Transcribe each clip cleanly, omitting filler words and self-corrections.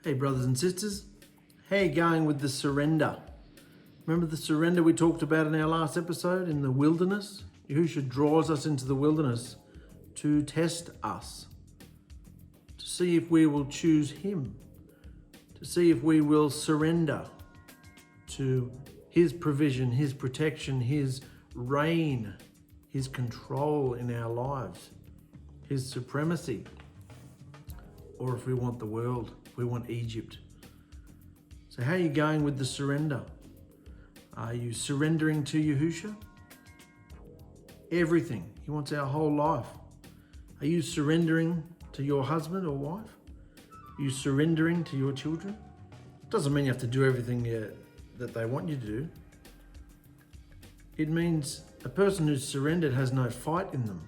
Hey brothers and sisters, how you going with the surrender? Remember the surrender we talked about in our last episode in the wilderness? Yahushua draws us into the wilderness to test us, to see if we will choose him, to see if we will surrender to his provision, his protection, his reign, his control in our lives, his supremacy, or if we want the world. We want Egypt. So how are you going with the surrender? Are you surrendering to Yahushua? Everything. He wants our whole life. Are you surrendering to your husband or wife? Are you surrendering to your children? Doesn't mean you have to do everything that they want you to do. It means a person who's surrendered has no fight in them.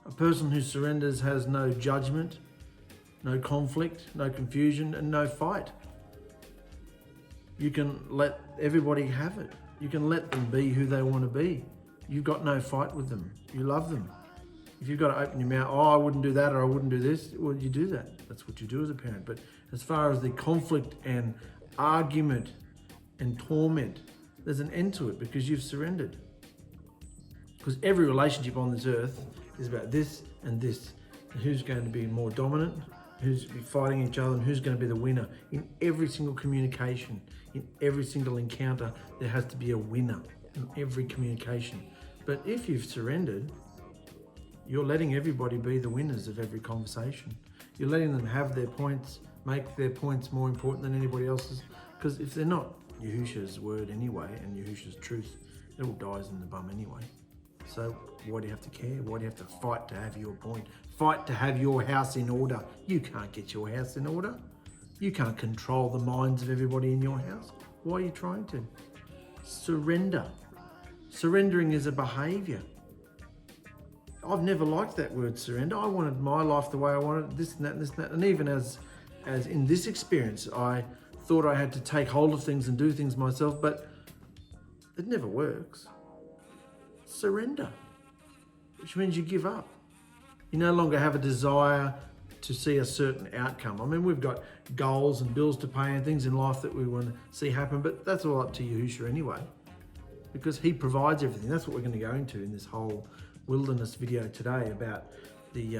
A person who surrenders has no judgment, no conflict, no confusion, and no fight. You can let everybody have it. You can let them be who they want to be. You've got no fight with them. You love them. If you've got to open your mouth, I wouldn't do that or I wouldn't do this, well, you do that. That's what you do as a parent. But as far as the conflict and argument and torment, there's an end to it because you've surrendered. Because every relationship on this earth is about this and this. And who's going to be more dominant? Who's fighting each other and who's going to be the winner. In every single communication, in every single encounter, there has to be a winner in every communication. But if you've surrendered, you're letting everybody be the winners of every conversation. You're letting them have their points, make their points more important than anybody else's. Because if they're not Yahushua's word anyway, and Yahushua's truth, it all dies in the bum anyway. So why do you have to care? Why do you have to fight to have your point? Fight to have your house in order. You can't get your house in order. You can't control the minds of everybody in your house. Why are you trying to? Surrender. Surrendering is a behavior. I've never liked that word surrender. I wanted my life the way I wanted, this and that and this and that. And even as in this experience, I thought I had to take hold of things and do things myself, but it never works. Surrender, which means you give up. You no longer have a desire to see a certain outcome. I mean, we've got goals and bills to pay and things in life that we want to see happen, but that's all up to Yahushua anyway, because he provides everything. That's what we're going to go into in this whole wilderness video today about the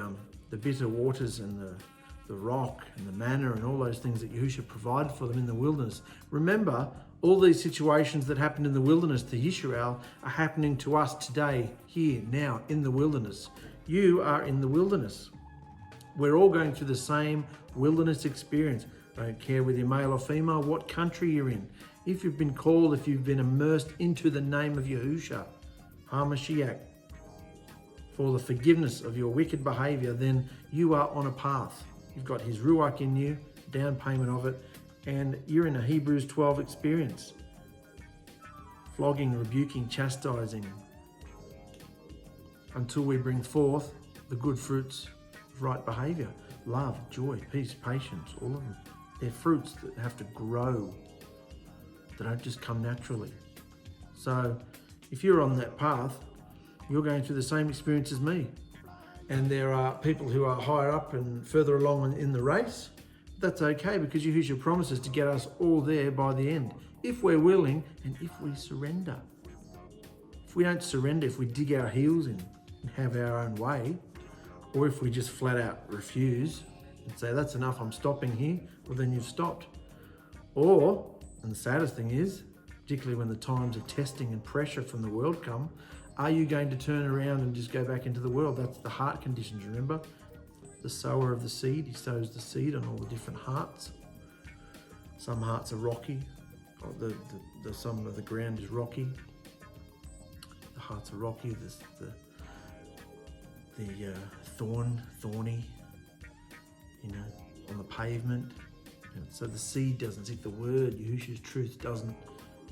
bitter waters and the rock and the manna and all those things that Yahushua provided for them in the wilderness. Remember, all these situations that happened in the wilderness to Yisrael are happening to us today, here, now, in the wilderness. You are in the wilderness. We're all going through the same wilderness experience. I don't care whether you're male or female, what country you're in. If you've been called, if you've been immersed into the name of Yahushua, HaMashiach, for the forgiveness of your wicked behavior, then you are on a path. You've got his Ruach in you, down payment of it, and you're in a Hebrews 12 experience. Flogging, rebuking, chastising, until we bring forth the good fruits of right behavior. Love, joy, peace, patience, all of them. They're fruits that have to grow. They don't just come naturally. So if you're on that path, you're going through the same experience as me. And there are people who are higher up and further along in the race. That's okay, because Yahushua promises to get us all there by the end, if we're willing and if we surrender. If we don't surrender, if we dig our heels in and have our own way, or if we just flat out refuse and say, that's enough, I'm stopping here, well then you've stopped. Or, and the saddest thing is, particularly when the times of testing and pressure from the world come, are you going to turn around and just go back into the world? That's the heart conditions, remember? The sower of the seed, he sows the seed on all the different hearts. Some hearts are rocky. Some of the ground is rocky. The hearts are rocky. The thorny, on the pavement. And so the seed doesn't stick. The word, Yahushua's truth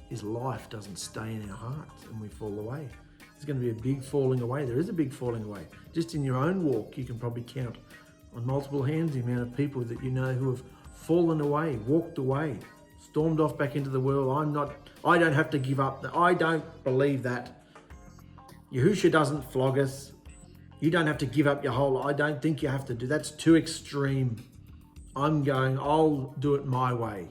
his life doesn't stay in our hearts, and we fall away. There's going to be a big falling away. There is a big falling away. Just in your own walk, you can probably count on multiple hands the amount of people that you know who have fallen away, walked away, stormed off back into the world. I don't have to give up. I don't believe that. Yahushua doesn't flog us. You don't have to give up your whole life. I don't think you have to do. That's too extreme. I'm going, I'll do it my way.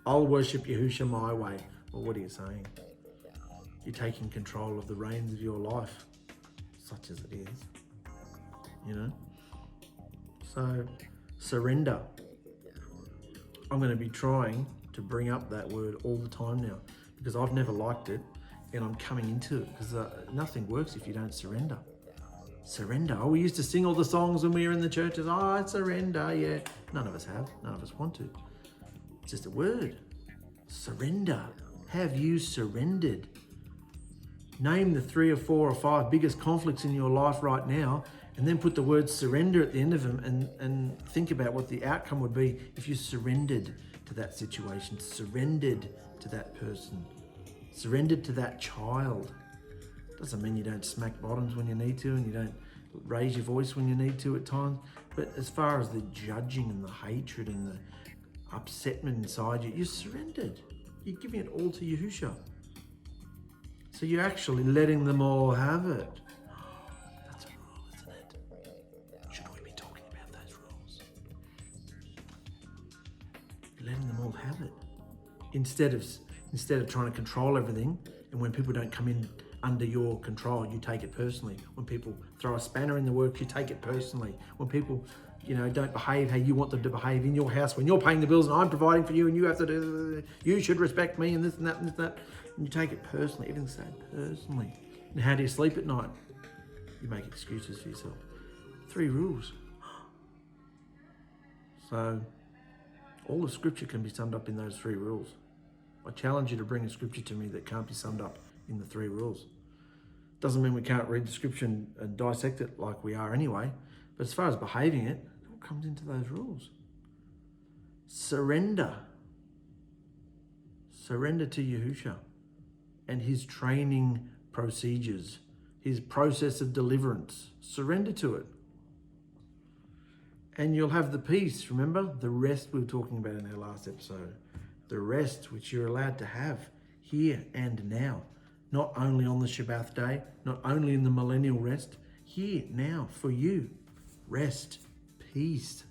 I'll worship Yahusha my way. Well, what are you saying? You're taking control of the reins of your life, such as it is, you know? So, surrender. I'm going to be trying to bring up that word all the time now, because I've never liked it, and I'm coming into it, because nothing works if you don't surrender. Surrender. Oh, we used to sing all the songs when we were in the churches. Oh, I surrender, yeah. None of us have. None of us want to. It's just a word. Surrender. Have you surrendered? Name the 3 or 4 or 5 biggest conflicts in your life right now, and then put the word surrender at the end of them, and think about what the outcome would be if you surrendered to that situation, surrendered to that person, surrendered to that child. Doesn't mean you don't smack bottoms when you need to, and you don't raise your voice when you need to at times. But as far as the judging and the hatred and the upsetment inside you, you surrendered. You're giving it all to Yahusha. So you're actually letting them all have it. That's a rule, isn't it? Should we be talking about those rules? You're letting them all have it. Instead of trying to control everything, and when people don't come in under your control, you take it personally. When people throw a spanner in the works, you take it personally. When people, don't behave how you want them to behave in your house, when you're paying the bills and I'm providing for you and you have to do, you should respect me and this and that and this and that, and you take it personally, everything's so personally. And how do you sleep at night? You make excuses for yourself. 3 rules. So, all the scripture can be summed up in those 3 rules. I challenge you to bring a scripture to me that can't be summed up in the 3 rules. Doesn't mean we can't read the scripture and dissect it like we are anyway, but as far as behaving it all comes into those rules. Surrender. Surrender to Yahusha and his training procedures, his process of deliverance. Surrender to it. And you'll have the peace, remember? The rest we were talking about in our last episode. The rest which you're allowed to have here and now. Not only on the Shabbat day, not only in the millennial rest, here, now, for you. Rest, peace.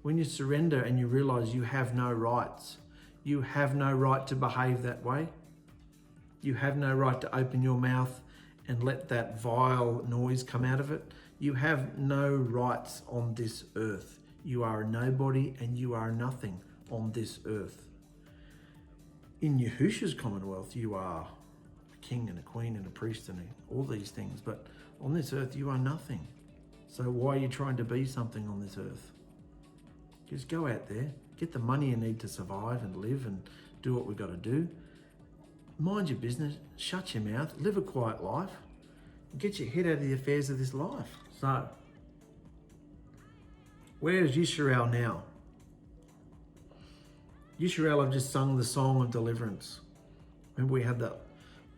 When you surrender and you realize you have no rights, you have no right to behave that way. You have no right to open your mouth and let that vile noise come out of it. You have no rights on this earth. You are a nobody and you are nothing on this earth. In Yahusha's commonwealth, you are a king and a queen and a priest and all these things. But on this earth, you are nothing. So why are you trying to be something on this earth? Just go out there, get the money you need to survive and live and do what we've got to do. Mind your business, shut your mouth, live a quiet life, and get your head out of the affairs of this life. So, where's Yisrael now? Yisrael have just sung the song of deliverance. Remember we had that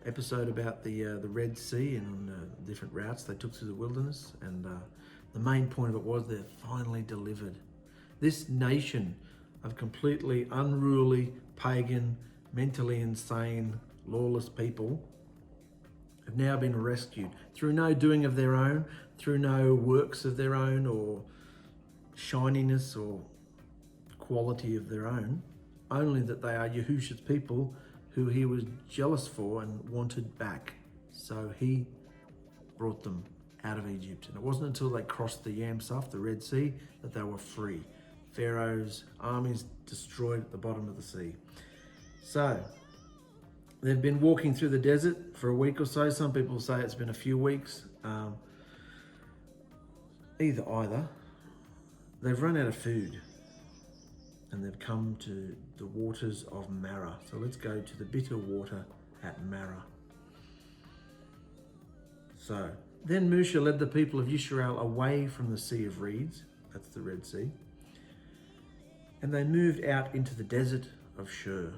episode about the Red Sea and on the different routes they took through the wilderness, and the main point of it was they're finally delivered. This nation of completely unruly, pagan, mentally insane, lawless people have now been rescued through no doing of their own, through no works of their own or shininess or quality of their own, only that they are Yahusha's people who he was jealous for and wanted back. So he brought them out of Egypt. And it wasn't until they crossed the Yam Suf, the Red Sea, that they were free. Pharaoh's armies destroyed at the bottom of the sea. So they've been walking through the desert for a week or so. Some people say it's been a few weeks. Either. They've run out of food and they've come to the waters of Marah. So let's go to the bitter water at Marah. So then Moshe led the people of Yisrael away from the Sea of Reeds, that's the Red Sea, and they moved out into the desert of Shur.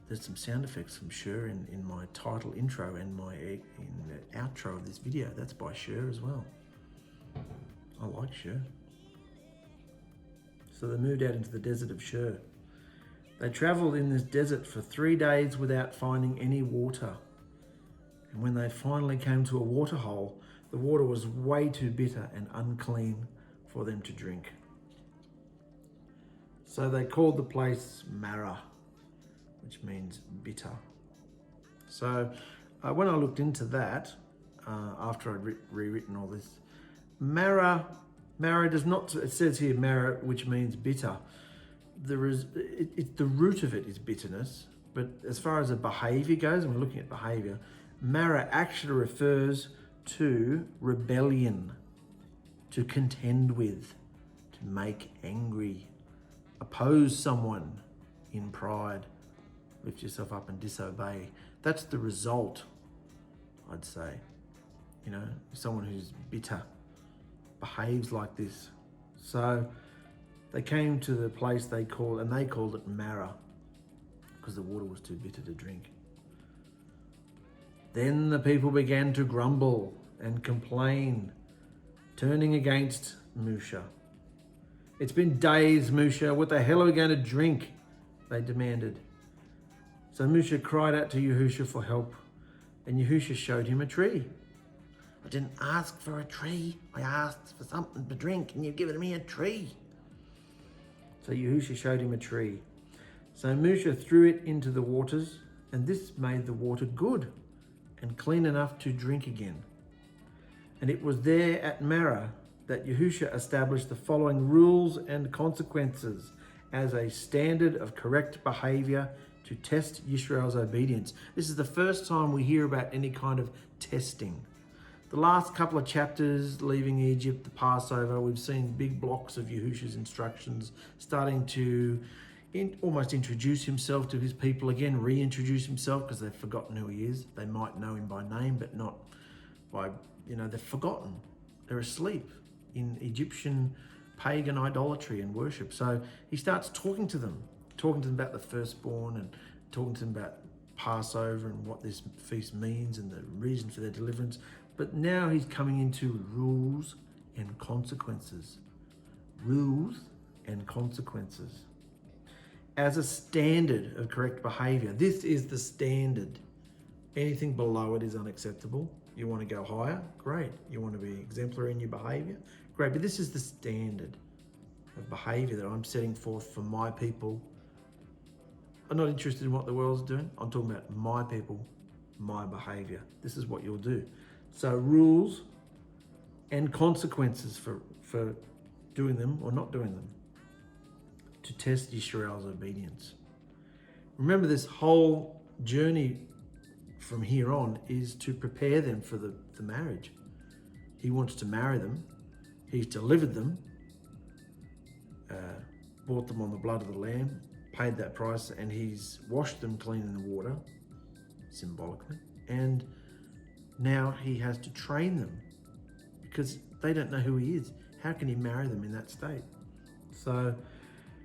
There's some sound effects from Shur in my title intro and in the outro of this video. That's by Shur as well. I like Shur. So they moved out into the desert of Shur. They traveled in this desert for 3 days without finding any water. And when they finally came to a water hole, The water was way too bitter and unclean for them to drink. So they called the place Marah, which means bitter. So when I looked into that, after I'd rewritten all this, Marah does not, it says here Marah, which means bitter. The root of it is bitterness, but as far as a behaviour goes, and we're looking at behaviour, Marah actually refers to rebellion, to contend with, to make angry, oppose someone in pride, lift yourself up and disobey. That's the result, I'd say. You know, someone who's bitter behaves like this. So they came to the place they called it Marah, because the water was too bitter to drink. Then the people began to grumble and complain, turning against Moshe. It's been days, Moshe. What the hell are we going to drink? They demanded. So Moshe cried out to Yehusha for help, and Yehusha showed him a tree. I didn't ask for a tree. I asked for something to drink, and you've given me a tree. So Yehusha showed him a tree. So Moshe threw it into the waters, and this made the water good and clean enough to drink again. And it was there at Marah that Yehusha established the following rules and consequences as a standard of correct behavior to test Yisrael's obedience. This is the first time we hear about any kind of testing. The last couple of chapters, leaving Egypt, the Passover, we've seen big blocks of Yehusha's instructions starting to almost introduce himself to his people again, reintroduce himself, because they've forgotten who he is. They might know him by name, but not by, they've forgotten. They're asleep in Egyptian pagan idolatry and worship. So he starts talking to them about the firstborn and talking to them about Passover and what this feast means and the reason for their deliverance. But now he's coming into rules and consequences. Rules and consequences. As a standard of correct behavior. This is the standard. Anything below it is unacceptable. You want to go higher? Great. You want to be exemplary in your behavior? Great. But this is the standard of behavior that I'm setting forth for my people. I'm not interested in what the world's doing. I'm talking about my people, my behavior. This is what you'll do. So rules and consequences for doing them or not doing them to test Yisrael's obedience. Remember, this whole journey from here on is to prepare them for the marriage. He wants to marry them. He's delivered them, bought them on the blood of the Lamb, paid that price, and he's washed them clean in the water, symbolically. And now he has to train them because they don't know who he is. How can he marry them in that state? So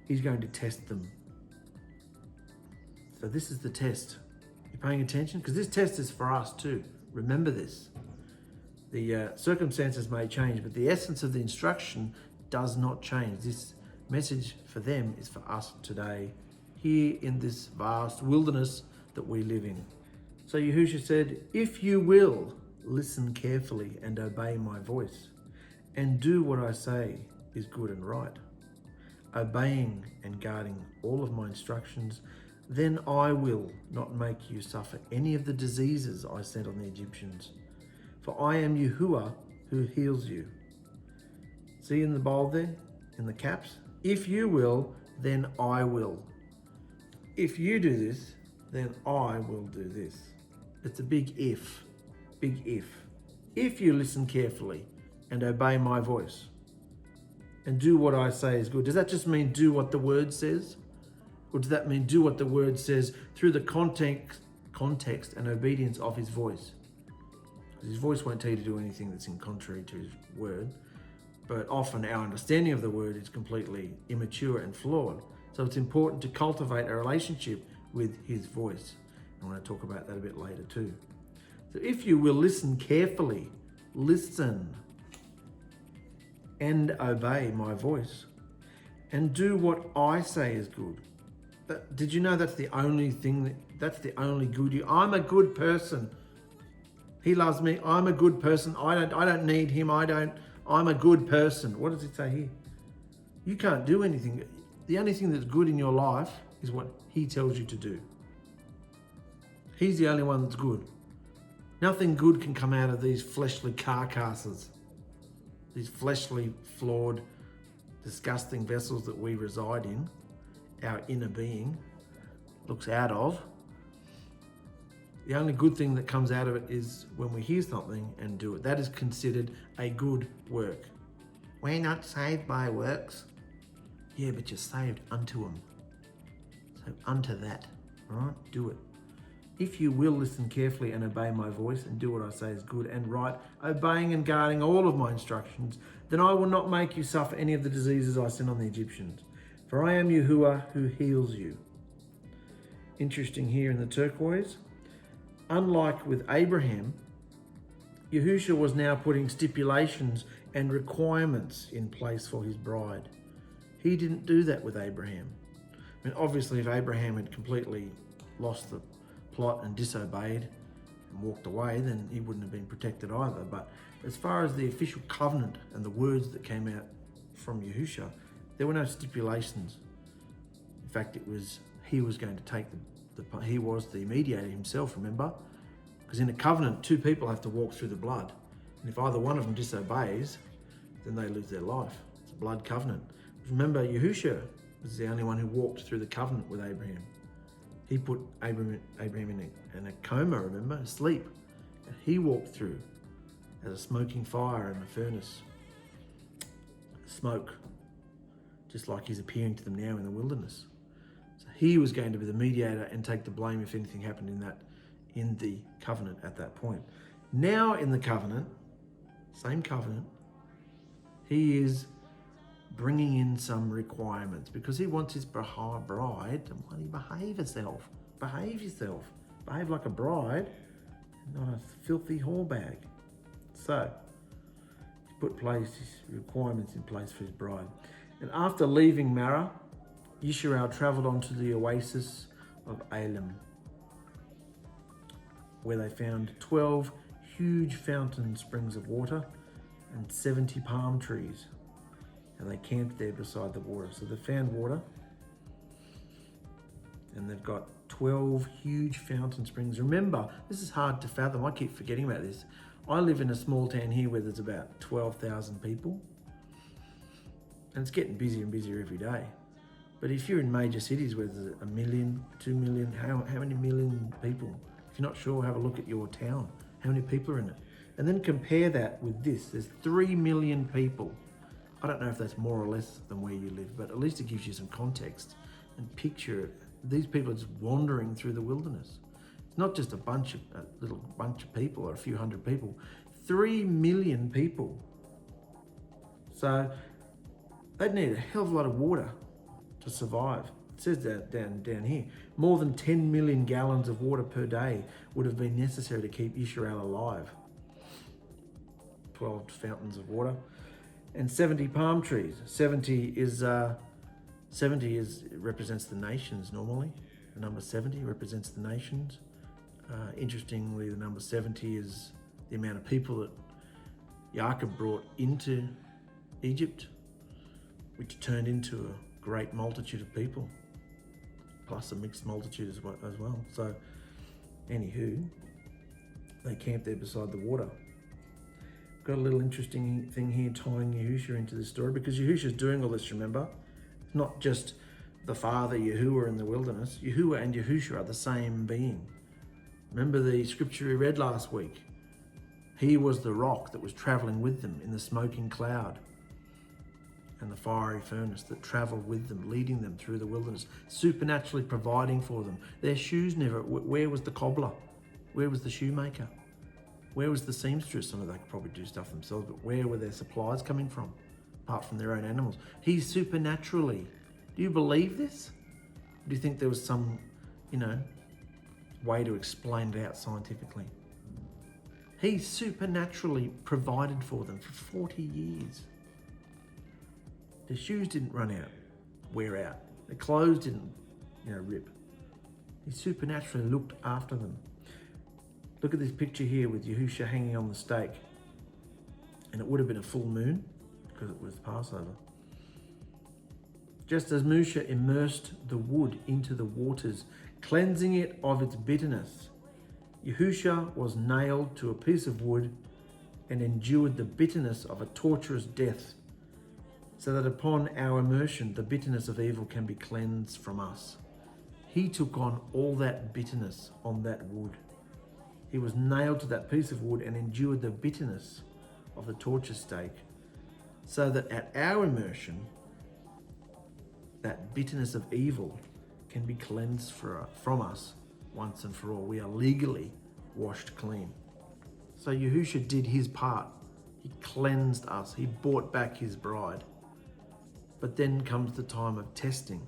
he's going to test them. So this is the test. You paying attention? Because this test is for us too. Remember this. The circumstances may change, but the essence of the instruction does not change. This message for them is for us today, here in this vast wilderness that we live in. So Yehusha said, if you will listen carefully and obey my voice and do what I say is good and right, obeying and guarding all of my instructions, then I will not make you suffer any of the diseases I sent on the Egyptians. For I am Yahuwah who heals you. See in the bold there, in the caps? If you will, then I will. If you do this, then I will do this. It's a big if, big if. If you listen carefully and obey my voice and do what I say is good. Does that just mean do what the word says? Or does that mean do what the word says through the context and obedience of his voice? Because his voice won't tell you to do anything that's in contrary to his word. But often our understanding of the word is completely immature and flawed. So it's important to cultivate a relationship with his voice. I want to talk about that a bit later too. So if you will listen carefully, listen and obey my voice and do what I say is good. Did you know that's the only thing, that's the only good? I'm a good person. He loves me. I'm a good person. I don't need him. I'm a good person. What does it say here? You can't do anything. The only thing that's good in your life is what he tells you to do. He's the only one that's good. Nothing good can come out of these fleshly carcasses, these fleshly, flawed, disgusting vessels that we reside in, our inner being looks out of. The only good thing that comes out of it is when we hear something and do it. That is considered a good work. We're not saved by works. Yeah, but you're saved unto them. So unto that, all right? Do it. If you will listen carefully and obey my voice and do what I say is good and right, obeying and guarding all of my instructions, then I will not make you suffer any of the diseases I sent on the Egyptians. For I am Yahuwah who heals you. Interesting here in the turquoise. Unlike with Abraham, Yahushua was now putting stipulations and requirements in place for his bride. He didn't do that with Abraham. I mean, obviously, if Abraham had completely lost the plot and disobeyed and walked away, then he wouldn't have been protected either. But as far as the official covenant and the words that came out from Yahushua, there were no stipulations. In fact, he was going to take he was the mediator himself, remember? Because in a covenant, two people have to walk through the blood. And if either one of them disobeys, then they lose their life. It's a blood covenant. Remember, Yahushua was the only one who walked through the covenant with Abraham. He put Abraham in a coma, remember, asleep. And he walked through as a smoking fire in a furnace. Smoke, just like he's appearing to them now in the wilderness. So he was going to be the mediator and take the blame if anything happened in the covenant at that point. Now in the covenant, same covenant, he is bringing in some requirements because he wants his bride to behave herself. Behave yourself. Behave like a bride, not a filthy whorebag. So, he put his requirements in place for his bride. And after leaving Marah, Yisrael travelled on to the oasis of Elim, where they found 12 huge fountain springs of water and 70 palm trees. And they camped there beside the water. So they found water and they've got 12 huge fountain springs. Remember, this is hard to fathom. I keep forgetting about this. I live in a small town here where there's about 12,000 people. And it's getting busier and busier every day. But if you're in major cities where there's 1 million, 2 million, how many million people? If you're not sure, have a look at your town. How many people are in it? And then compare that with this. There's 3 million people. I don't know if that's more or less than where you live, but at least it gives you some context and picture it. These people are just wandering through the wilderness. It's not just a little bunch of people or a few hundred people. 3 million people. So they'd need a hell of a lot of water to survive. It says that down here. More than 10 million gallons of water per day would have been necessary to keep Israel alive. 12 fountains of water and 70 palm trees. 70 represents the nations normally. The number 70 represents the nations. Interestingly, the number 70 is the amount of people that Yaakov brought into Egypt, which turned into a great multitude of people, plus a mixed multitude as well. So, anywho, they camped there beside the water. Got a little interesting thing here tying Yahushua into this story, because Yahushua's doing all this, remember? It's not just the father Yahuwah in the wilderness. Yahuwah and Yahushua are the same being. Remember the scripture we read last week? He was the rock that was traveling with them in the smoking cloud and the fiery furnace that traveled with them, leading them through the wilderness, supernaturally providing for them. Their shoes never, where was the cobbler? Where was the shoemaker? Where was the seamstress? Some of them could probably do stuff themselves, but where were their supplies coming from, apart from their own animals? He's supernaturally. Do you believe this? Do you think there was some, way to explain it out scientifically? He supernaturally provided for them for 40 years. Their shoes didn't wear out. Their clothes didn't, rip. He supernaturally looked after them. Look at this picture here with Yahusha hanging on the stake. And it would have been a full moon because it was Passover. Just as Moshe immersed the wood into the waters, cleansing it of its bitterness, Yahusha was nailed to a piece of wood and endured the bitterness of a torturous death, so that upon our immersion, the bitterness of evil can be cleansed from us. He took on all that bitterness on that wood. He was nailed to that piece of wood and endured the bitterness of the torture stake, so that at our immersion, that bitterness of evil can be cleansed from us once and for all. We are legally washed clean. So Yahusha did his part. He cleansed us. He bought back his bride. But then comes the time of testing.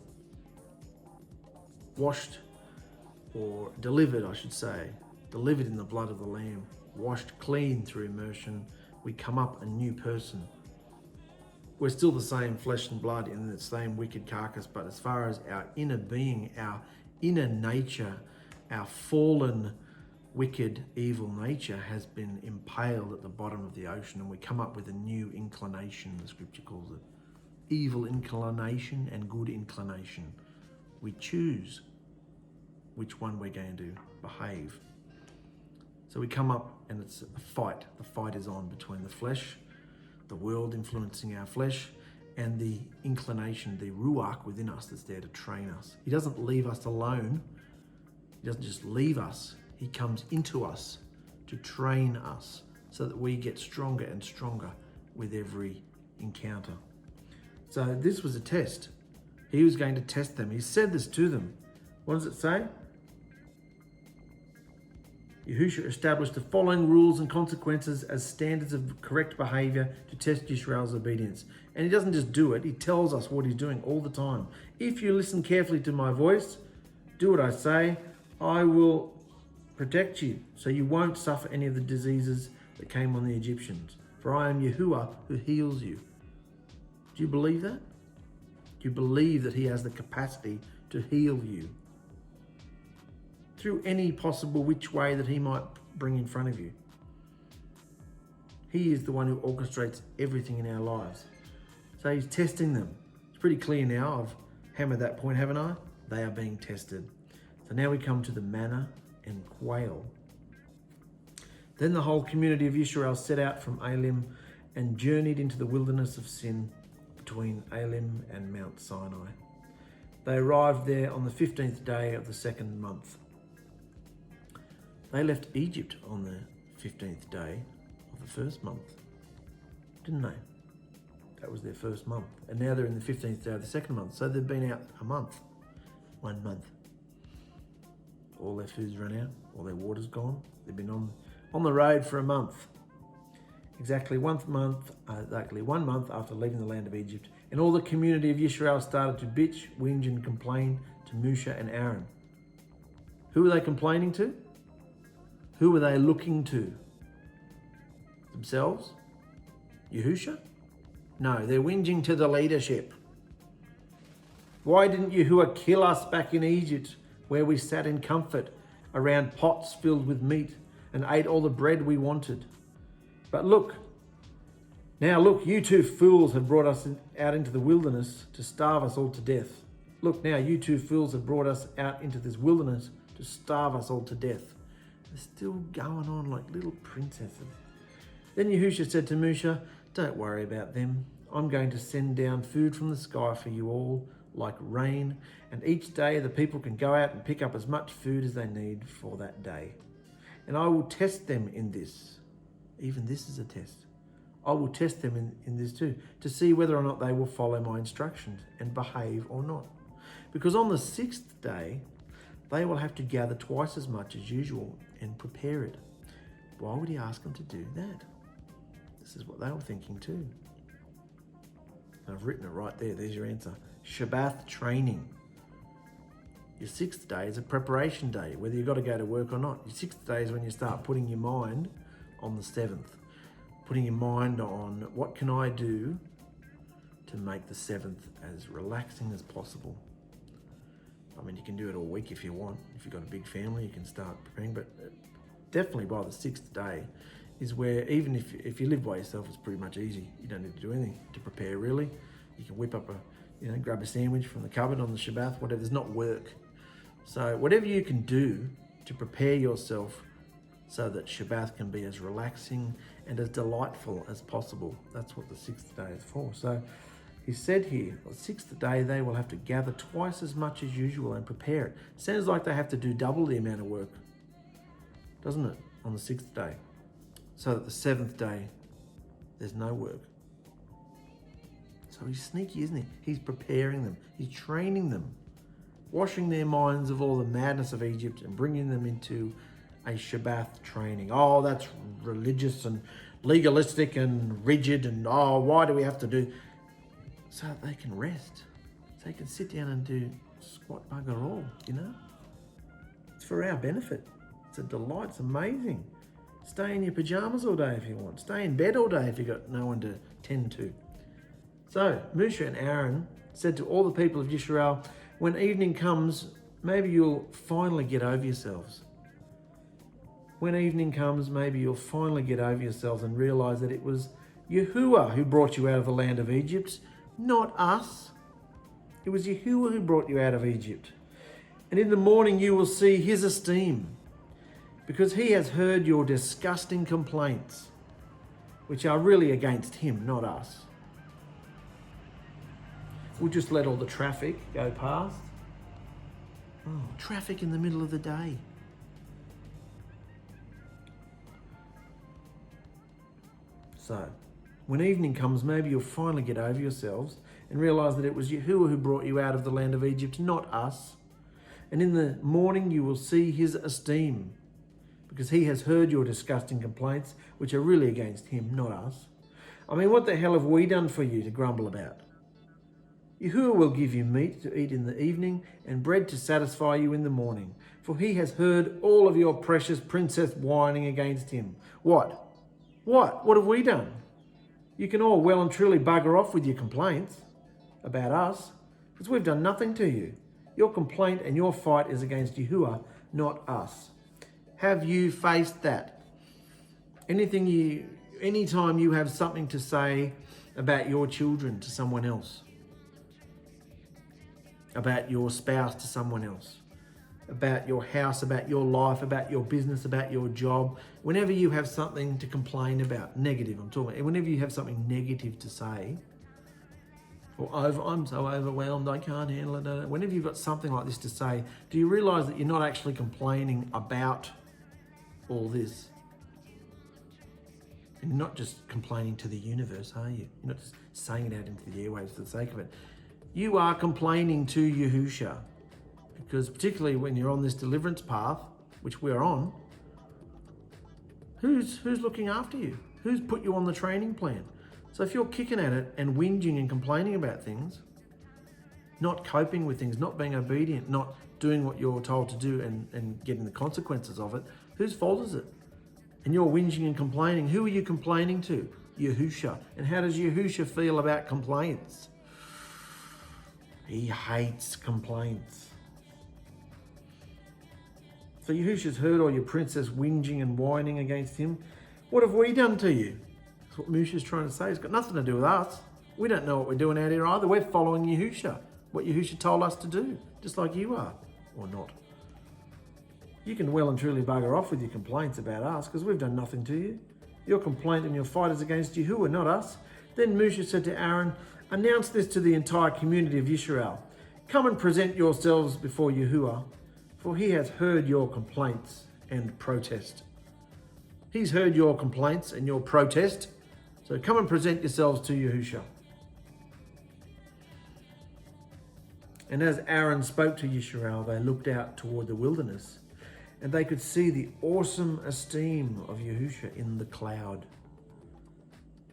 Washed, or delivered, I should say, delivered in the blood of the Lamb, washed clean through immersion, we come up a new person. We're still the same flesh and blood in the same wicked carcass, but as far as our inner being, our inner nature, our fallen, wicked, evil nature has been impaled at the bottom of the ocean, and we come up with a new inclination, the scripture calls it. Evil inclination and good inclination. We choose which one we're going to behave. So we come up and it's a fight. The fight is on between the flesh, the world influencing our flesh, and the inclination, the ruach within us that's there to train us. He doesn't leave us alone. He doesn't just leave us. He comes into us to train us so that we get stronger and stronger with every encounter. So this was a test. He was going to test them. He said this to them. What does it say? Yahusha established the following rules and consequences as standards of correct behavior to test Yisrael's obedience. And he doesn't just do it, he tells us what he's doing all the time. If you listen carefully to my voice, do what I say, I will protect you, so you won't suffer any of the diseases that came on the Egyptians. For I am Yahuwah who heals you. Do you believe that? Do you believe that he has the capacity to heal you through any possible which way that he might bring in front of you? He is the one who orchestrates everything in our lives. So he's testing them. It's pretty clear now. I've hammered that point, haven't I? They are being tested. So now we come to the manna and quail. Then the whole community of Israel set out from Elim and journeyed into the wilderness of Sin between Elim and Mount Sinai. They arrived there on the 15th day of the second month. They left Egypt on the 15th day of the first month, didn't they? That was their first month. And now they're in the 15th day of the second month. So they've been out a month, 1 month. All their food's run out, all their water's gone. They've been on the road for a month. Exactly 1 month after leaving the land of Egypt. And all the community of Israel started to bitch, whinge and complain to Moshe and Aaron. Who were they complaining to? Who were they looking to? Themselves? Yahusha? No, they're whinging to the leadership. Why didn't Yahuwah kill us back in Egypt, where we sat in comfort around pots filled with meat and ate all the bread we wanted? But look, you two fools have brought us out into the wilderness to starve us all to death. Look now, you two fools have brought us out into this wilderness to starve us all to death. They're still going on like little princesses. Then Yahusha said to Moshe, don't worry about them. I'm going to send down food from the sky for you all, like rain, and each day the people can go out and pick up as much food as they need for that day. And I will test them in this. Even this is a test. I will test them in this too, to see whether or not they will follow my instructions and behave or not. Because on the 6th day, they will have to gather twice as much as usual and prepare it. Why would he ask them to do that? This is what they were thinking too. I've written it right there. There's your answer. Shabbat training. Your 6th day is a preparation day, whether you've got to go to work or not. Your 6th day is when you start putting your mind on the 7th. Putting your mind on what can I do to make the 7th as relaxing as possible. I mean, you can do it all week if you want. If you've got a big family, you can start preparing, but definitely by the 6th day, is where even if you live by yourself, it's pretty much easy. You don't need to do anything to prepare, really. You can whip up grab a sandwich from the cupboard on the Shabbat, whatever. There's not work. So whatever you can do to prepare yourself so that Shabbat can be as relaxing and as delightful as possible. That's what the 6th day is for. So he said here, on the 6th day, they will have to gather twice as much as usual and prepare it. Sounds like they have to do double the amount of work, doesn't it, on the 6th day? So that the 7th day, there's no work. So he's sneaky, isn't he? He's preparing them. He's training them, washing their minds of all the madness of Egypt and bringing them into a Shabbat training. Oh, that's religious and legalistic and rigid, and oh, why do we have to do? So that they can rest. So they can sit down and do squat bugger all, It's for our benefit. It's a delight. It's amazing. Stay in your pajamas all day if you want. Stay in bed all day if you've got no one to tend to. So Moshe and Aaron said to all the people of Yisrael, when evening comes, maybe you'll finally get over yourselves. When evening comes, maybe you'll finally get over yourselves and realize that it was Yahuwah who brought you out of the land of Egypt, not us. It was Yahuwah who brought you out of Egypt. And in the morning you will see his esteem, because he has heard your disgusting complaints, which are really against him, not us. We'll just let all the traffic go past. Oh, traffic in the middle of the day. So, when evening comes, maybe you'll finally get over yourselves and realize that it was Yahuwah who brought you out of the land of Egypt, not us. And in the morning you will see his esteem, because he has heard your disgusting complaints, which are really against him, not us. I mean, what the hell have we done for you to grumble about? Yahuwah will give you meat to eat in the evening and bread to satisfy you in the morning, for he has heard all of your precious princess whining against him. What? What have we done? You can all well and truly bugger off with your complaints about us, because we've done nothing to you. Your complaint and your fight is against Yahuwah, not us. Have you faced that? Anytime you have something to say about your children to someone else, about your spouse to someone else, about your house, about your life, about your business, about your job, whenever you have something to complain about, negative I'm talking about, whenever you have something negative to say, or I'm so overwhelmed, I can't handle it. Whenever you've got something like this to say, do you realize that you're not actually complaining about all this? And you're not just complaining to the universe, are you? You're not just saying it out into the airwaves for the sake of it. You are complaining to Yahusha, because particularly when you're on this deliverance path, which we're on, who's looking after you? Who's put you on the training plan? So if you're kicking at it and whinging and complaining about things, not coping with things, not being obedient, not doing what you're told to do and getting the consequences of it, whose fault is it? And you're whinging and complaining. Who are you complaining to? Yahusha. And how does Yahusha feel about complaints? He hates complaints. So Yahusha's heard all your princess whinging and whining against him. What have we done to you? That's what Moshe's trying to say. It's got nothing to do with us. We don't know what we're doing out here either. We're following Yahusha, what Yahusha told us to do, just like you are, or not. You can well and truly bugger off with your complaints about us, because we've done nothing to you. Your complaint and your fight is against Yahuwah, not us. Then Moshe said to Aaron, announce this to the entire community of Yisrael. Come and present yourselves before Yahuwah, for he has heard your complaints and protest. He's heard your complaints and your protest, so come and present yourselves to Yahusha. And as Aaron spoke to Yisrael, they looked out toward the wilderness, and they could see the awesome esteem of Yahusha in the cloud.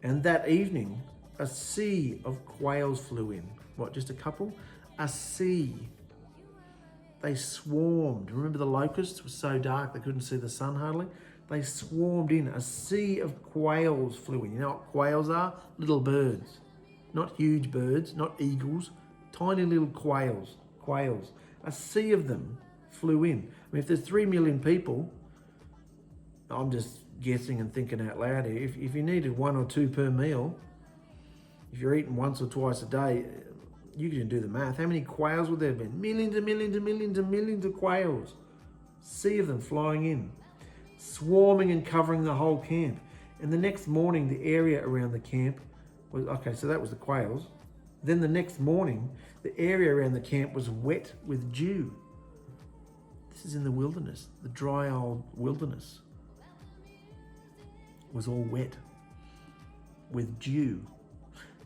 And that evening, a sea of quails flew in. What, just a couple? A sea. They swarmed. Remember the locusts were so dark they couldn't see the sun hardly? They swarmed in. A sea of quails flew in. You know what quails are? Little birds. Not huge birds, not eagles. Tiny little quails. Quails. A sea of them flew in. I mean, if there's 3 million people, I'm just guessing and thinking out loud here. If you needed 1 or 2 per meal, if you're eating once or twice a day, you can do the math. How many quails would there have been? Millions and millions and millions and millions of quails. Sea of them flying in, swarming and covering the whole camp. And the next morning, the area around the camp was, okay, so that was the quails. Then the next morning, the area around the camp was wet with dew. This is in the wilderness. The dry old wilderness was all wet with dew.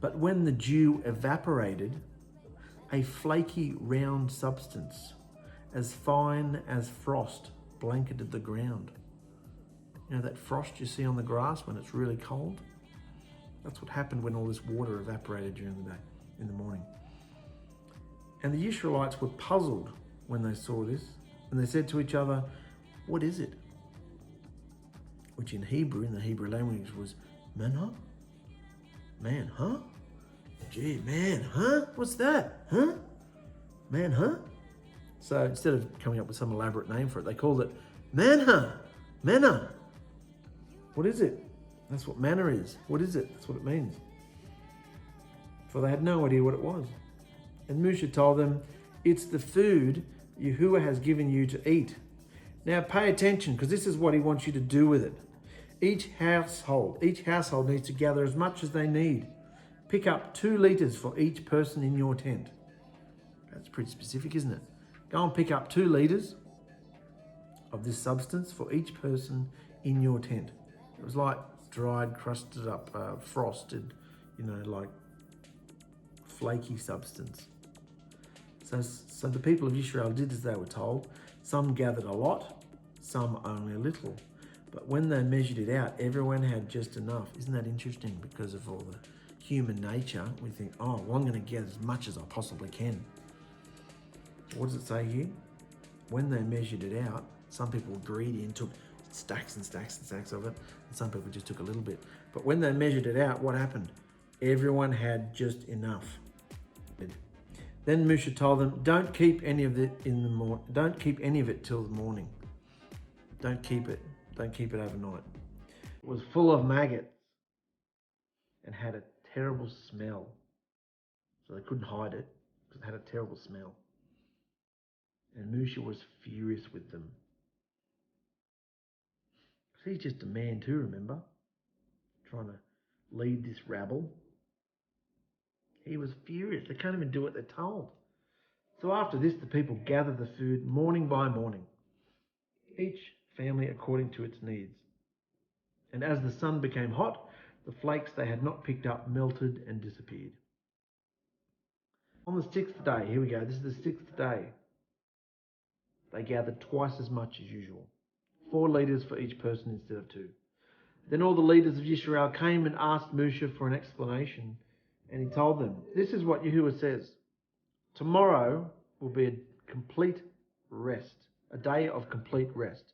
But when the dew evaporated, a flaky round substance as fine as frost blanketed the ground. You know that frost you see on the grass when it's really cold? That's what happened when all this water evaporated during the day, in the morning. And the Israelites were puzzled when they saw this, and they said to each other, "What is it?" Which in Hebrew, in the Hebrew language, was manna? Man, huh? Gee, man, huh? What's that? Huh? Man, huh? So instead of coming up with some elaborate name for it, they called it manna. Manna. What is it? That's what manna is. What is it? That's what it means. For they had no idea what it was. And Moshe told them, "It's the food Yahuwah has given you to eat. Now pay attention, because this is what he wants you to do with it. Each household needs to gather as much as they need. Pick up 2 liters for each person in your tent." That's pretty specific, isn't it? Go and pick up 2 liters of this substance for each person in your tent. It was like dried, crusted up, frosted, like flaky substance. So the people of Israel did as they were told. Some gathered a lot, some only a little. But when they measured it out, everyone had just enough. Isn't that interesting? Because of all the human nature, we think, oh, well, I'm going to get as much as I possibly can. What does it say here? When they measured it out, some people were greedy and took stacks and stacks and stacks of it, and some people just took a little bit. But when they measured it out, what happened? Everyone had just enough. Then Moshe told them, "Don't keep any of it in the morning. Don't keep any of it till the morning. Don't keep it. Don't keep it overnight." It was full of maggots and had a terrible smell. So they couldn't hide it because it had a terrible smell. And Moshe was furious with them. He's just a man too, remember? Trying to lead this rabble. He was furious. They can't even do what they're told. So after this, the people gathered the food morning by morning, each family according to its needs. And as the sun became hot, the flakes they had not picked up melted and disappeared. On the 6th day, here we go, this is the 6th day, they gathered twice as much as usual, 4 liters for each person instead of 2. Then all the leaders of Israel came and asked Moshe for an explanation, and he told them, "This is what Yahuwah says. Tomorrow will be a complete rest, a day of complete rest."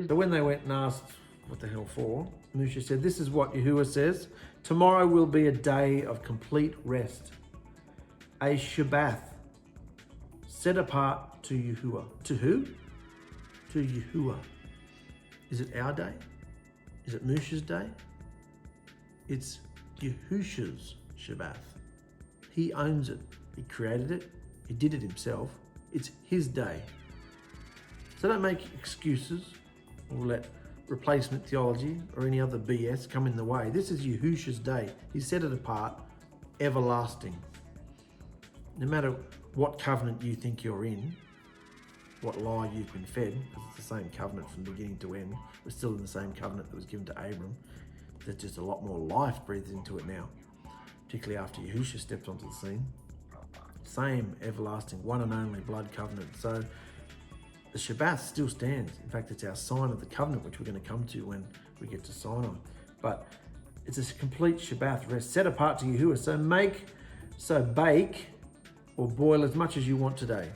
So when they went and asked what the hell for, Moshe said, "This is what Yahuwah says. Tomorrow will be a day of complete rest, a Shabbat, set apart to Yahuwah." To who? To Yahuwah. Is it our day? Is it Moshe's day? It's Yahusha's Shabbat. He owns it. He created it. He did it himself. It's his day. So don't make excuses or let replacement theology or any other BS come in the way. This is Yahusha's day. He set it apart, everlasting. No matter what covenant you think you're in, what lie you've been fed, because it's the same covenant from beginning to end. We're still in the same covenant that was given to Abram. There's just a lot more life breathed into it now, particularly after Yahusha stepped onto the scene. Same everlasting, one and only blood covenant. So the Shabbat still stands. In fact, it's our sign of the covenant, which we're going to come to when we get to Sinai. But it's a complete Shabbat rest, set apart to Yahuwah. So bake or boil as much as you want today.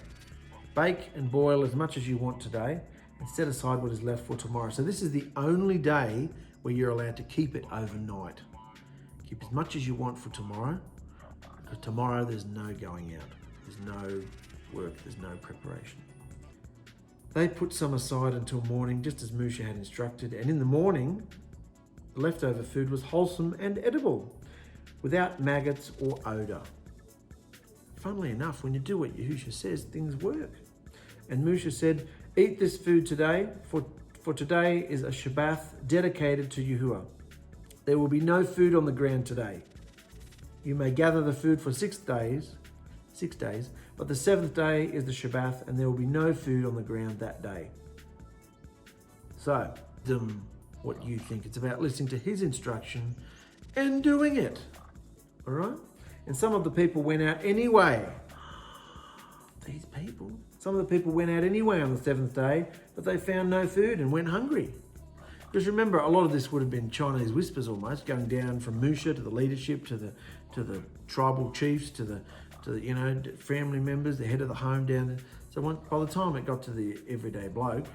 Bake and boil as much as you want today and set aside what is left for tomorrow. So this is the only day where you're allowed to keep it overnight. Keep as much as you want for tomorrow, because tomorrow there's no going out. There's no work, there's no preparation. They put some aside until morning, just as Musha had instructed, and in the morning, the leftover food was wholesome and edible, without maggots or odour. Funnily enough, when you do what Yahusha says, things work. And Musha said, eat this food today, for today is a Shabbat dedicated to Yahuwah. There will be no food on the ground today. You may gather the food for 6 days, but the 7th day is the Shabbat, and there will be no food on the ground that day. So, what you think. It's about listening to his instruction and doing it. All right? And some of the people went out anyway. These people. Some of the people went out anyway on the 7th day, but they found no food and went hungry. Because remember, a lot of this would have been Chinese whispers almost, going down from Musha to the leadership, to the tribal chiefs, to the family members, the head of the home down there. So by the time it got to the everyday bloke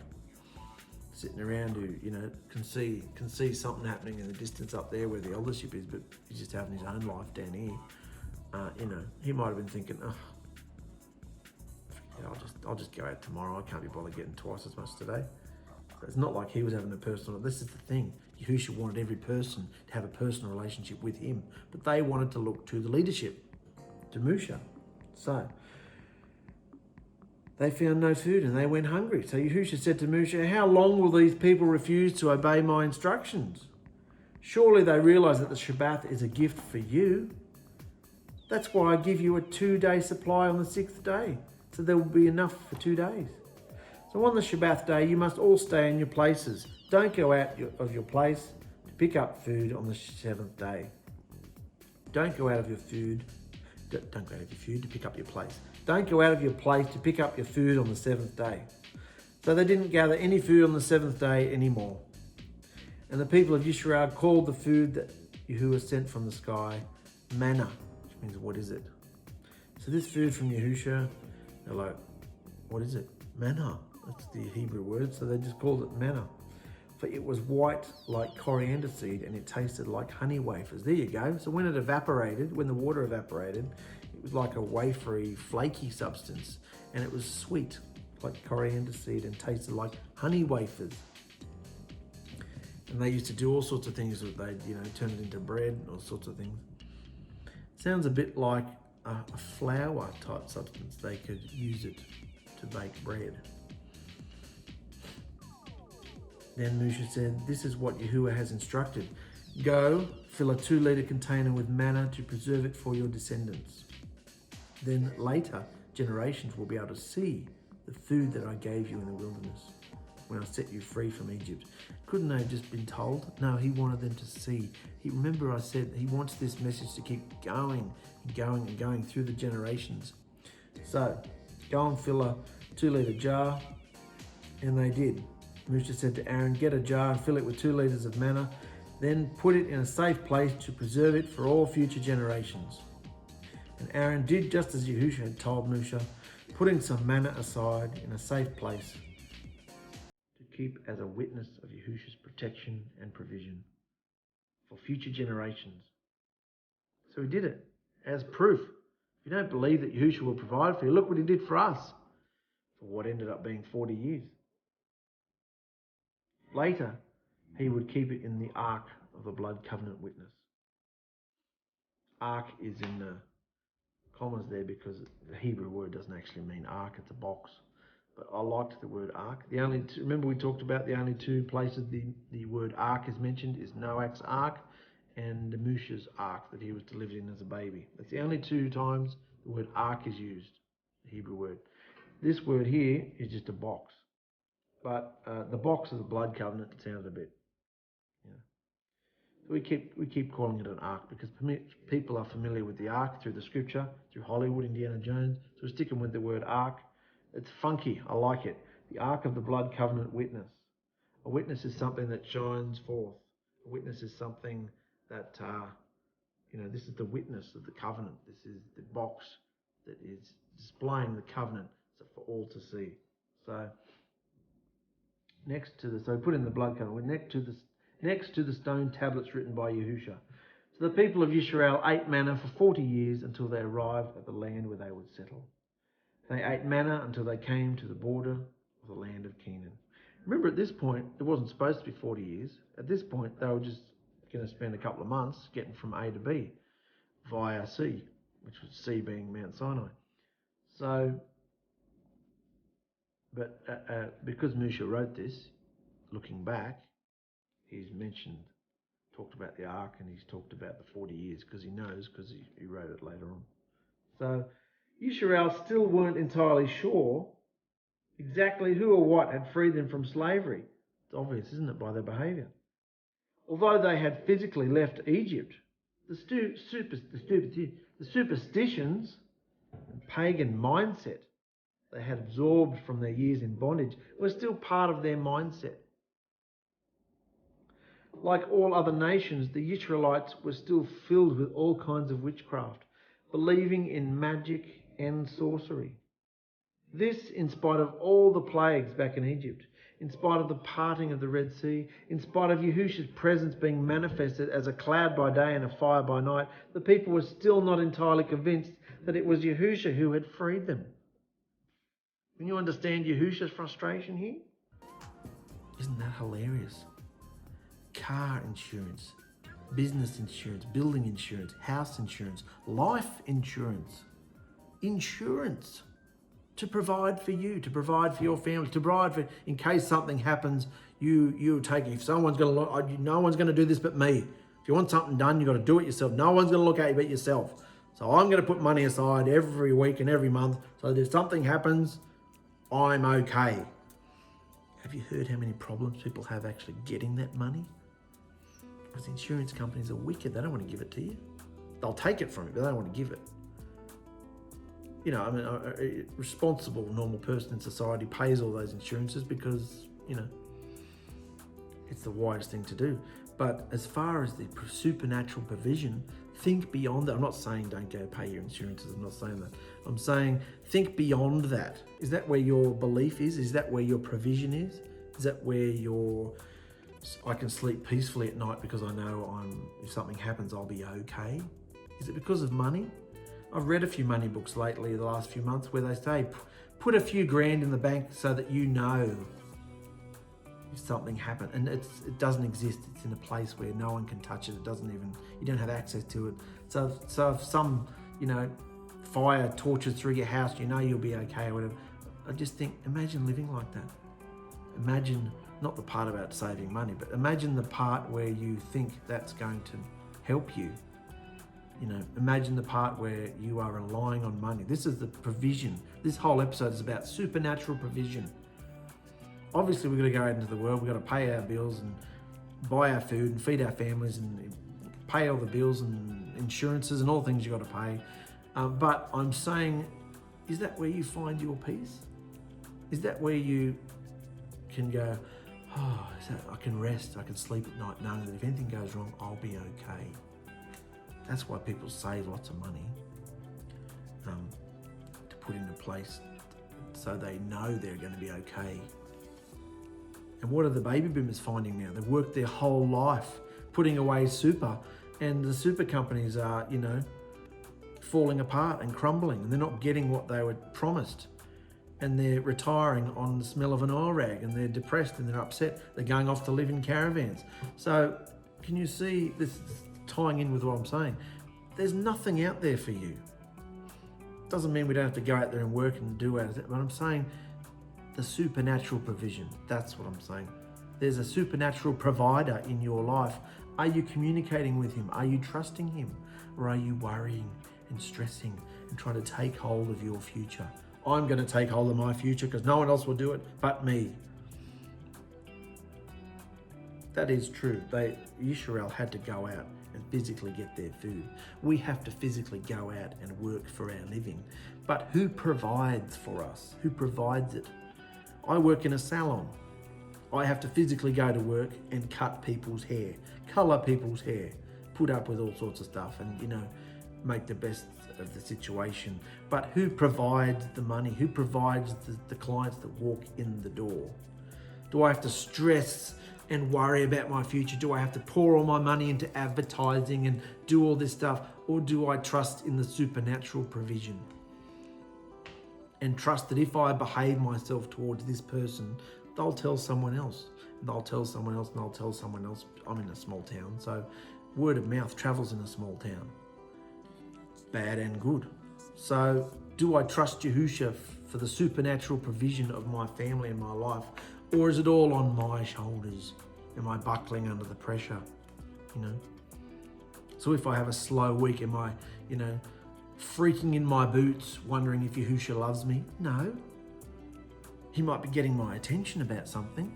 sitting around who can see something happening in the distance up there where the eldership is, but he's just having his own life down here. He might have been thinking, I'll just go out tomorrow. I can't be bothered getting twice as much today. So it's not like he was having a personal. This is the thing. Yahusha wanted every person to have a personal relationship with him, but they wanted to look to the leadership, to Musha. So they found no food and they went hungry. So Yahusha said to Musha, how long will these people refuse to obey my instructions? Surely they realize that the Shabbat is a gift for you. That's why I give you a 2-day supply on the 6th day, so there will be enough for 2 days. So on the Shabbat day, you must all stay in your places. Don't go out of your place to pick up food on the 7th day. Don't go out of your food. Don't go out of your food to pick up your place. Don't go out of your place to pick up your food on the 7th day. So they didn't gather any food on the 7th day anymore. And the people of Israel called the food that Yahuwah sent from the sky manna, which means what is it? So this food from Yahusha, they're like, what is it? Manna. That's the Hebrew word, so they just called it manna. For it was white like coriander seed and it tasted like honey wafers. There you go. So when it evaporated, when the water evaporated, it was like a wafery, flaky substance, and it was sweet like coriander seed and tasted like honey wafers. And they used to do all sorts of things with it. They'd, turn it into bread, all sorts of things. Sounds a bit like a flour type substance. They could use it to bake bread. Then Musha said, this is what Yahuwah has instructed. Go, fill a 2-liter container with manna to preserve it for your descendants. Then later generations will be able to see the food that I gave you in the wilderness when I set you free from Egypt. Couldn't they have just been told? No, he wanted them to see. Remember I said he wants this message to keep going and going and going through the generations. So go and fill a 2-liter jar, and they did. Musha said to Aaron, get a jar and fill it with 2 liters of manna, then put it in a safe place to preserve it for all future generations. And Aaron did just as Yahusha had told Musha, putting some manna aside in a safe place to keep as a witness of Yahusha's protection and provision for future generations. So he did it as proof. If you don't believe that Yahusha will provide for you, look what he did for us for what ended up being 40 years. Later, he would keep it in the Ark of the Blood Covenant Witness. Ark is in the commas there because the Hebrew word doesn't actually mean ark, it's a box. But I liked the word ark. Remember we talked about the only 2 places the word ark is mentioned is Noah's ark and Musha's ark that he was delivered in as a baby. That's the only 2 times the word ark is used, the Hebrew word. This word here is just a box. But the box of the blood covenant sounds a bit, So we keep calling it an ark because people are familiar with the ark through the scripture, through Hollywood, Indiana Jones. So we're sticking with the word ark. It's funky. I like it. The Ark of the Blood Covenant Witness. A witness is something that shines forth. A witness is something that, this is the witness of the covenant. This is the box that is displaying the covenant for all to see. So so put in the blood covenant, next to the stone tablets written by Yahusha. So the people of Israel ate manna for 40 years until they arrived at the land where they would settle. They ate manna until they came to the border of the land of Canaan. Remember, at this point, it wasn't supposed to be 40 years. At this point, they were just going to spend a couple of months getting from A to B via sea, which was sea being Mount Sinai. So, but because Moshe wrote this, looking back, he's talked about the ark, and he's talked about the 40 years because he knows, because he wrote it later on. So Israel still weren't entirely sure exactly who or what had freed them from slavery. It's obvious, isn't it, by their behaviour? Although they had physically left Egypt, the superstitions and pagan mindset they had absorbed from their years in bondage were still part of their mindset. Like all other nations, the Israelites were still filled with all kinds of witchcraft, believing in magic and sorcery. This in spite of all the plagues back in Egypt, in spite of the parting of the Red Sea, in spite of Yahushua's presence being manifested as a cloud by day and a fire by night, the people were still not entirely convinced that it was Yahushua who had freed them. Can you understand Yahushua's frustration here? Isn't that hilarious? Car insurance, business insurance, building insurance, house insurance, life insurance, to provide for you, to provide for your family, to provide for, in case something happens, you take it. If someone's going to look, no one's going to do this but me. If you want something done, you've got to do it yourself. No one's going to look at you but yourself. So I'm going to put money aside every week and every month so that if something happens, I'm okay. Have you heard how many problems people have actually getting that money? Because insurance companies are wicked. They don't want to give it to you. They'll take it from you, but they don't want to give it. You know, I mean, a responsible, normal person in society pays all those insurances because, you know, it's the wisest thing to do. But as far as the supernatural provision, think beyond that. I'm not saying don't go pay your insurances. I'm not saying that. I'm saying think beyond that. Is that where your belief is? Is that where your provision is? Is that where I can sleep peacefully at night because I know if something happens, I'll be okay? Is it because of money? I've read a few money books lately, the last few months, where they say, put a few grand in the bank so that you know if something happened. And it doesn't exist. It's in a place where no one can touch it. You don't have access to it. So if some, fire torches through your house, you'll be okay or whatever. I just think, imagine living like that. Imagine, not the part about saving money, but imagine the part where you think that's going to help you. Imagine the part where you are relying on money. This is the provision. This whole episode is about supernatural provision. Obviously, we've got to go out into the world. We've got to pay our bills and buy our food and feed our families and pay all the bills and insurances and all the things you've got to pay. But I'm saying, is that where you find your peace? Is that where you can go, I can rest, I can sleep at night knowing that if anything goes wrong, I'll be okay? That's why people save lots of money to put into place so they know they're going to be okay. And what are the baby boomers finding now? They've worked their whole life putting away super, and the super companies are, falling apart and crumbling, and they're not getting what they were promised. And they're retiring on the smell of an oil rag, and they're depressed and they're upset. They're going off to live in caravans. So can you see this tying in with what I'm saying? There's nothing out there for you. Doesn't mean we don't have to go out there and work and do it, but I'm saying the supernatural provision. That's what I'm saying. There's a supernatural provider in your life. Are you communicating with him? Are you trusting him? Or are you worrying and stressing and trying to take hold of your future? I'm going to take hold of my future because no one else will do it but me. That is true. Israel had to go out and physically get their food. We have to physically go out and work for our living. But who provides for us? Who provides it? I work in a salon. I have to physically go to work and cut people's hair, colour people's hair, put up with all sorts of stuff and, make the best of the situation. But who provides the money? Who provides the clients that walk in the door? Do I have to stress and worry about my future? Do I have to pour all my money into advertising and do all this stuff? Or do I trust in the supernatural provision? and trust that if I behave myself towards this person, they'll tell someone else, and they'll tell someone else, and they'll tell someone else. I'm in a small town, so word of mouth travels in a small town, bad and good. So do I trust Yahusha for the supernatural provision of my family and my life, or is it all on my shoulders? Am I buckling under the pressure? So if I have a slow week, am I, freaking in my boots, wondering if Yahusha loves me? No. He might be getting my attention about something,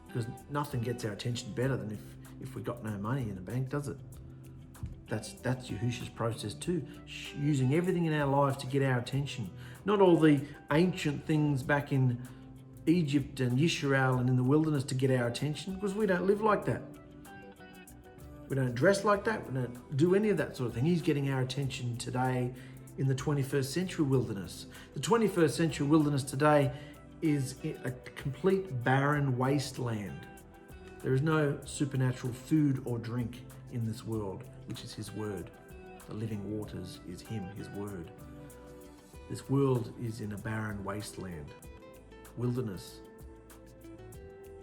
because nothing gets our attention better than if we got no money in the bank, does it? That's Yahusha's process too, using everything in our lives to get our attention. Not all the ancient things back in Egypt and Israel and in the wilderness to get our attention, because we don't live like that. We don't dress like that. We don't do any of that sort of thing. He's getting our attention today in the 21st century wilderness. The 21st century wilderness today is a complete barren wasteland. There is no supernatural food or drink in this world, which is his word. The living waters is him, his word. This world is in a barren wasteland. Wilderness,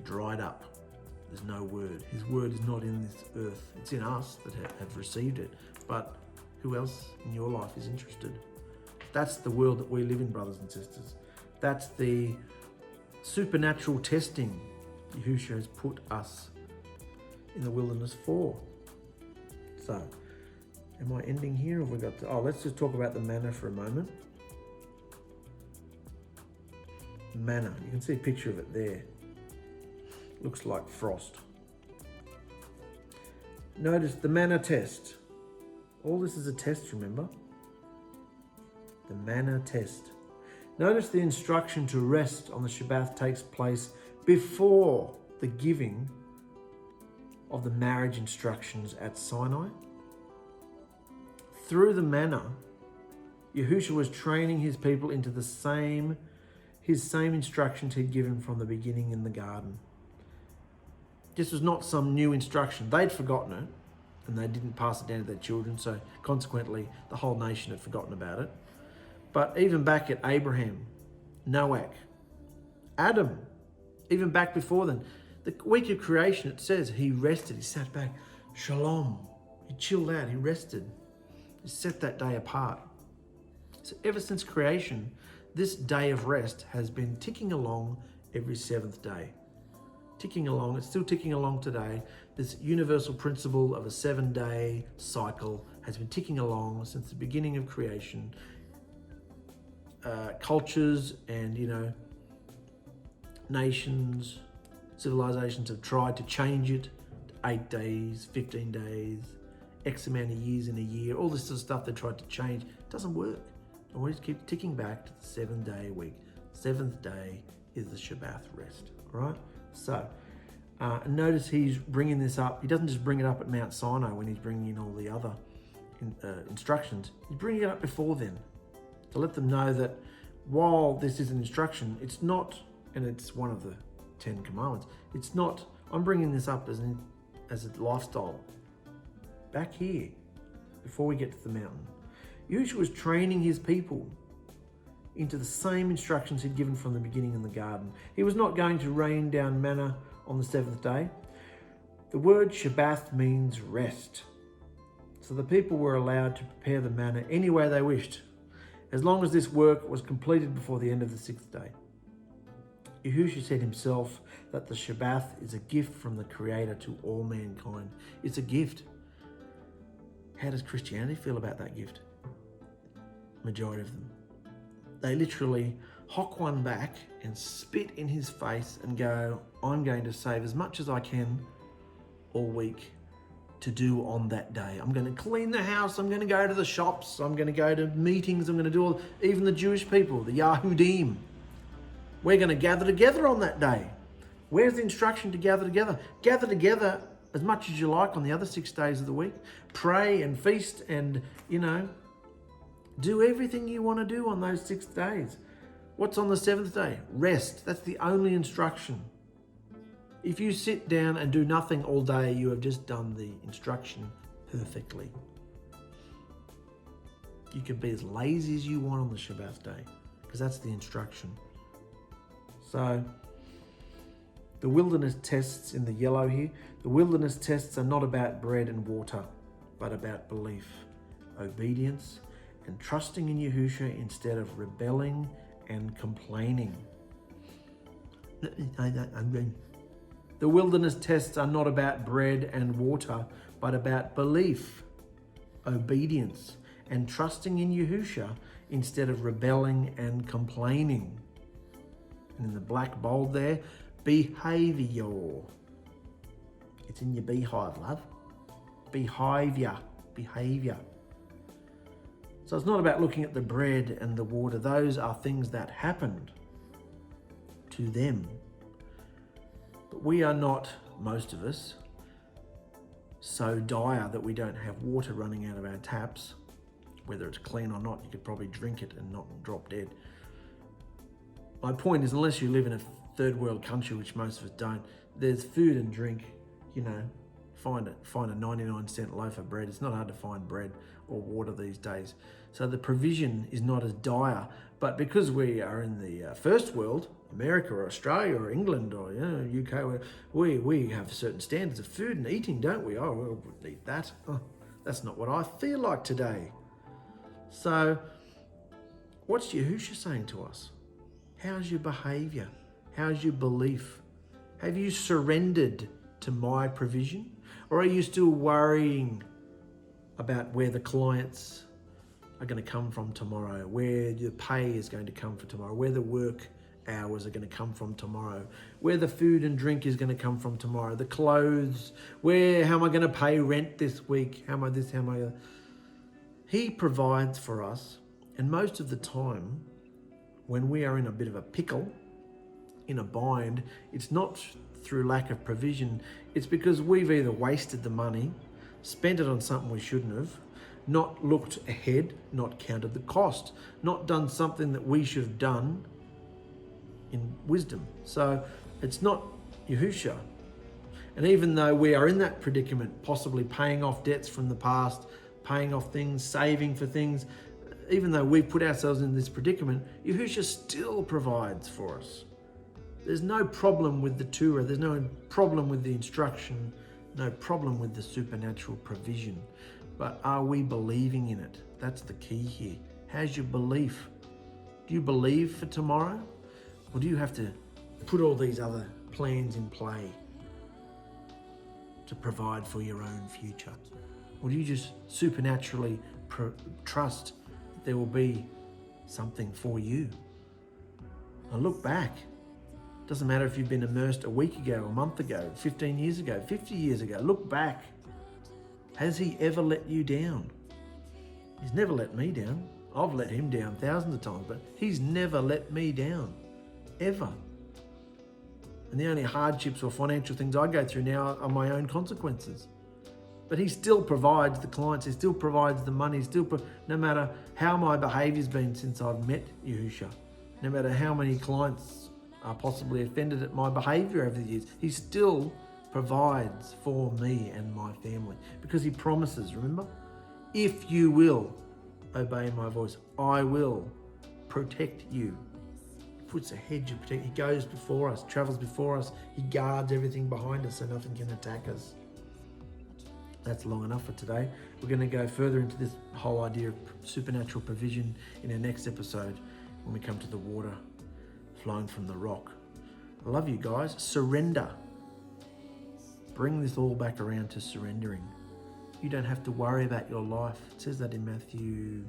dried up. There's no word. His word is not in this earth. It's in us that have received it. But who else in your life is interested? That's the world that we live in, brothers and sisters. That's the supernatural testing Yahusha has put us in the wilderness for. So, am I ending here, or have we got to... let's just talk about the manna for a moment. Manna, you can see a picture of it there. Looks like frost. Notice the manna test. All this is a test, remember? The manna test. Notice the instruction to rest on the Shabbat takes place before the giving of the marriage instructions at Sinai. Through the manna, Yahusha was training his people into his same instructions he'd given from the beginning in the garden. This was not some new instruction. They'd forgotten it, and they didn't pass it down to their children, so consequently the whole nation had forgotten about it. But even back at Abraham, Noach, Adam, even back before then, the week of creation, it says he rested, he sat back, shalom, he chilled out, he rested, he set that day apart. So ever since creation, this day of rest has been ticking along every seventh day. Ticking along, it's still ticking along today. This universal principle of a 7-day cycle has been ticking along since the beginning of creation. Cultures and, nations, civilizations have tried to change it to 8 days, 15 days, X amount of years in a year, all this sort of stuff they tried to change. It doesn't work. And we just keep ticking back to the 7-day week. 7th day is the Shabbat rest, all right? So, notice he's bringing this up. He doesn't just bring it up at Mount Sinai when he's bringing in all the other instructions. He's bringing it up before then to let them know that while this is an instruction, it's not, and it's one of the 10 commandments, it's not, I'm bringing this up as a lifestyle. Back here, before we get to the mountain, Yahusha was training his people into the same instructions he'd given from the beginning in the garden. He was not going to rain down manna on the 7th day. The word Shabbat means rest. So the people were allowed to prepare the manna any way they wished, as long as this work was completed before the end of the 6th day. Yahusha said himself that the Shabbat is a gift from the Creator to all mankind. It's a gift. How does Christianity feel about that gift? Majority of them. They literally hock one back and spit in his face and go, I'm going to save as much as I can all week to do on that day. I'm going to clean the house. I'm going to go to the shops. I'm going to go to meetings. I'm going to do all, even the Jewish people, the Yahudim. We're going to gather together on that day. Where's the instruction to gather together? Gather together as much as you like on the other 6 days of the week. Pray and feast and, do everything you want to do on those 6 days. What's on the 7th day? Rest. That's the only instruction. If you sit down and do nothing all day, you have just done the instruction perfectly. You can be as lazy as you want on the Shabbat day. because that's the instruction. So the wilderness tests in the yellow here, the wilderness tests are not about bread and water, but about belief, obedience, and trusting in Yahushua instead of rebelling and complaining. The wilderness tests are not about bread and water, but about belief, obedience, and trusting in Yahushua instead of rebelling and complaining. And in the black bold there, behavior. It's in your beehive, love. Behavior. So it's not about looking at the bread and the water. Those are things that happened to them. But we are not, most of us, so dire that we don't have water running out of our taps. Whether it's clean or not, you could probably drink it and not drop dead. My point is, unless you live in a third world country, which most of us don't, there's food and drink, find a 99-cent loaf of bread. It's not hard to find bread or water these days. So the provision is not as dire. But because we are in the first world, America or Australia or England or UK, we have certain standards of food and eating, don't we? Oh, we'll eat that. Oh, that's not what I feel like today. So what's Yahushua saying to us? How's your behavior? How's your belief? Have you surrendered to my provision? Or are you still worrying about where the clients are going to come from tomorrow, where the pay is going to come from tomorrow, where the work hours are going to come from tomorrow, where the food and drink is going to come from tomorrow, the clothes, how am I going to pay rent this week? How am I this, how am I that? He provides for us, and most of the time, when we are in a bit of a pickle, in a bind, it's not through lack of provision, it's because we've either wasted the money, spent it on something we shouldn't have, not looked ahead, not counted the cost, not done something that we should have done in wisdom. So it's not Yahushua. And even though we are in that predicament, possibly paying off debts from the past, paying off things, saving for things, even though we've put ourselves in this predicament, Yahushua still provides for us. There's no problem with the Torah, there's no problem with the instruction, no problem with the supernatural provision. But are we believing in it? That's the key here. How's your belief? Do you believe for tomorrow? Or do you have to put all these other plans in play to provide for your own future? Or do you just supernaturally trust that there will be something for you? Now look back. Doesn't matter if you've been immersed a week ago, a month ago, 15 years ago, 50 years ago. Look back. Has he ever let you down? He's never let me down. I've let him down thousands of times, but he's never let me down, ever. And the only hardships or financial things I go through now are my own consequences. But he still provides the clients, he still provides the money, no matter how my behavior's been since I've met Yahushua, no matter how many clients are possibly offended at my behavior over the years, he still provides for me and my family, because he promises, remember? If you will obey my voice, I will protect you. He puts a hedge of protection. He goes before us, travels before us. He guards everything behind us so nothing can attack us. That's long enough for today. We're going to go further into this whole idea of supernatural provision in our next episode when we come to the water flowing from the rock. I love you guys. Surrender. Bring this all back around to surrendering. You don't have to worry about your life. It says that in Matthew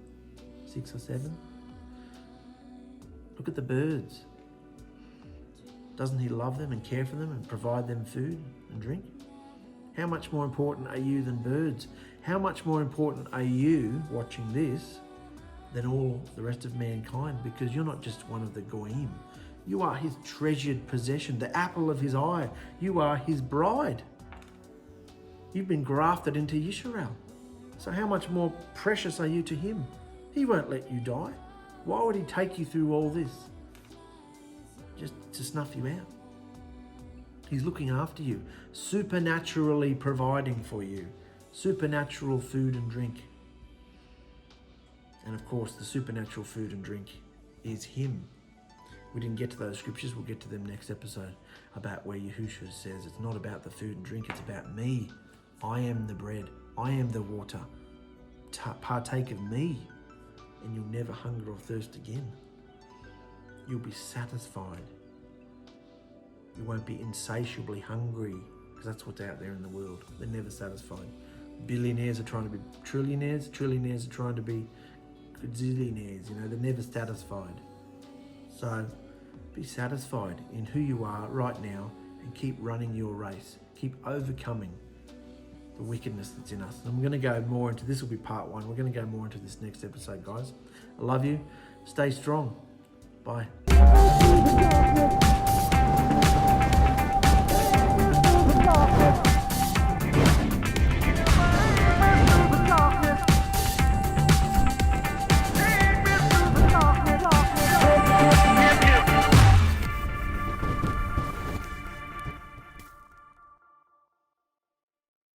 6 or 7. Look at the birds. Doesn't he love them and care for them and provide them food and drink? How much more important are you than birds? How much more important are you watching this than all the rest of mankind? Because you're not just one of the goyim. You are his treasured possession, the apple of his eye. You are his bride. You've been grafted into Yisrael. So how much more precious are you to him? He won't let you die. Why would he take you through all this? Just to snuff you out. He's looking after you, supernaturally providing for you, supernatural food and drink. And of course, the supernatural food and drink is him. We didn't get to those scriptures. We'll get to them next episode about where Yahushua says it's not about the food and drink, it's about me. I am the bread. I am the water. Partake of me and you'll never hunger or thirst again. You'll be satisfied. You won't be insatiably hungry, because that's what's out there in the world. They're never satisfied. Billionaires are trying to be trillionaires. Trillionaires are trying to be gazillionaires. They're never satisfied. So be satisfied in who you are right now and keep running your race. Keep overcoming the wickedness that's in us. And I'm going to go more into this. Will be part 1. We're going to go more into this next episode, guys. I love you. Stay strong. Bye.